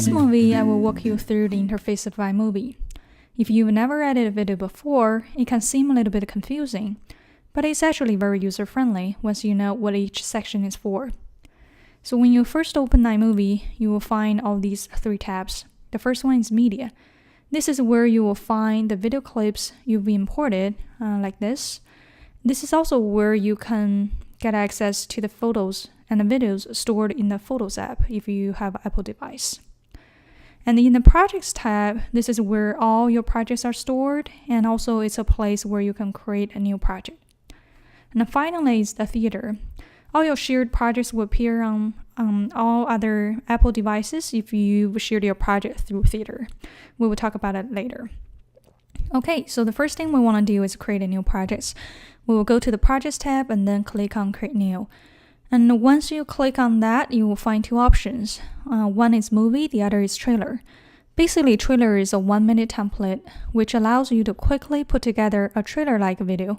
this movie, I will walk you through the interface of iMovie. If you've never edited a video before, it can seem a little bit confusing, but it's actually very user-friendly once you know what each section is for. So when you first open iMovie, you will find all these 3 tabs. The first one is Media. This is where you will find the video clips you've imported, like this. This is also where you can get access to the photos and the videos stored in the Photos app if you have an Apple device. And in the Projects tab, this is where all your projects are stored, and also it's a place where you can create a new project. And finally is the Theater. All your shared projects will appear on all other Apple devices if you've shared your project through Theater. We will talk about it later. Okay, so the first thing we want to do is create a new project. We will go to the Projects tab and then click on Create New. And once you click on that, you will find 2 options. One is Movie, the other is Trailer. Basically, Trailer is a 1-minute template which allows you to quickly put together a trailer-like video.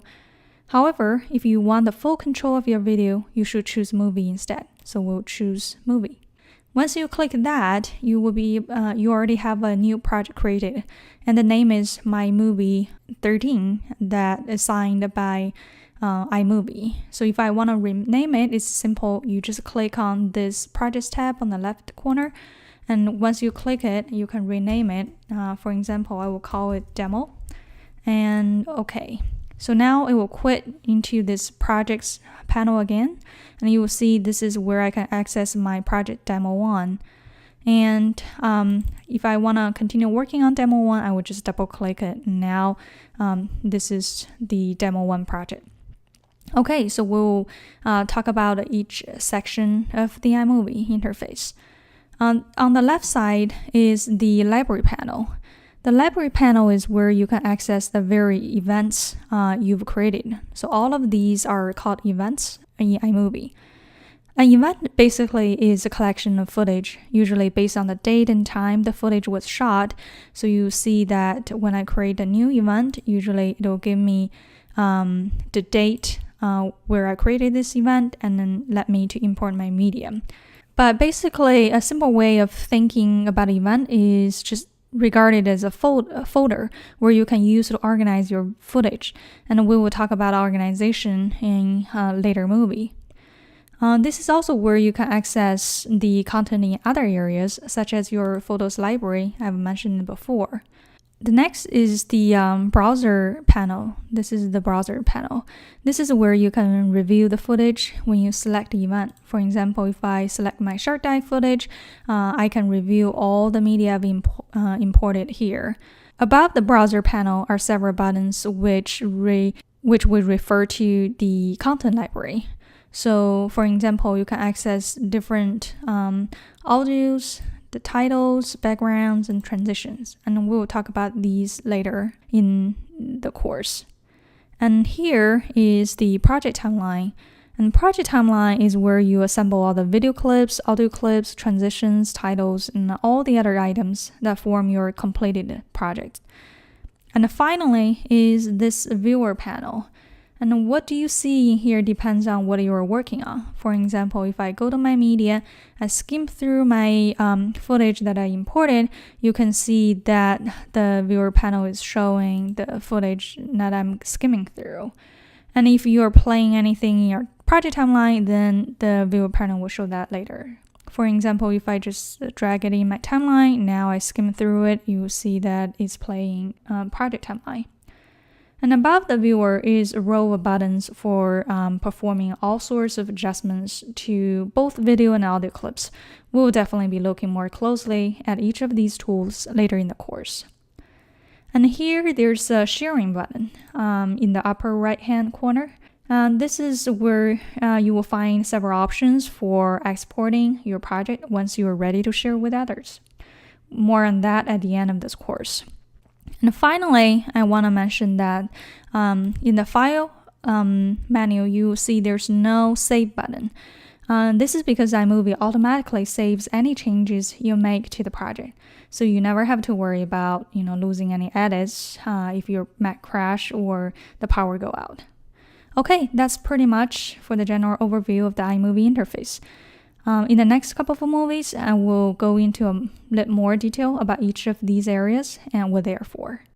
However, if you want the full control of your video, you should choose Movie instead. So we'll choose Movie. Once you click that, you already have a new project created, and the name is My Movie 13 that is signed by iMovie. So if I want to rename it, it's simple. You just click on this Projects tab on the left corner, and once you click it, you can rename it. For example, I will call it Demo, and okay. So now it will quit into this projects panel again, and you will see this is where I can access my project Demo 1. And if I want to continue working on Demo 1, I would just double click it. Now this is the Demo 1 project. Okay, so we'll talk about each section of the iMovie interface. On the left side is the library panel. The library panel is where you can access the very events you've created. So all of these are called events in iMovie. An event basically is a collection of footage, usually based on the date and time the footage was shot. So you see that when I create a new event, usually it will give me the date where I created this event and then let me to import my media. But basically, a simple way of thinking about an event is just regarded as a folder where you can use to organize your footage, and we will talk about organization in a later movie. This is also where you can access the content in other areas, such as your photos library I've mentioned before. The next is the browser panel. This is the browser panel. This is where you can review the footage when you select the event. For example, if I select my shark dive footage, I can review all the media I've imported here. Above the browser panel are several buttons which would refer to the content library. So, for example, you can access different audios, the titles, backgrounds, and transitions. And we will talk about these later in the course. And here is the project timeline. And project timeline is where you assemble all the video clips, audio clips, transitions, titles, and all the other items that form your completed project. And finally is this viewer panel. And what do you see in here depends on what you're working on. For example, if I go to my media, I skim through my footage that I imported, you can see that the viewer panel is showing the footage that I'm skimming through. And if you're playing anything in your project timeline, then the viewer panel will show that later. For example, if I just drag it in my timeline, now I skim through it, you will see that it's playing project timeline. And above the viewer is a row of buttons for performing all sorts of adjustments to both video and audio clips. We'll definitely be looking more closely at each of these tools later in the course. And here there's a sharing button in the upper right-hand corner. This is where you will find several options for exporting your project once you are ready to share with others. More on that at the end of this course. And finally, I want to mention that in the File menu, you will see there's no Save button. This is because iMovie automatically saves any changes you make to the project. So you never have to worry about losing any edits if your Mac crash or the power go out. Okay, that's pretty much for the general overview of the iMovie interface. In the next couple of movies, I will go into a bit more detail about each of these areas and what they are for.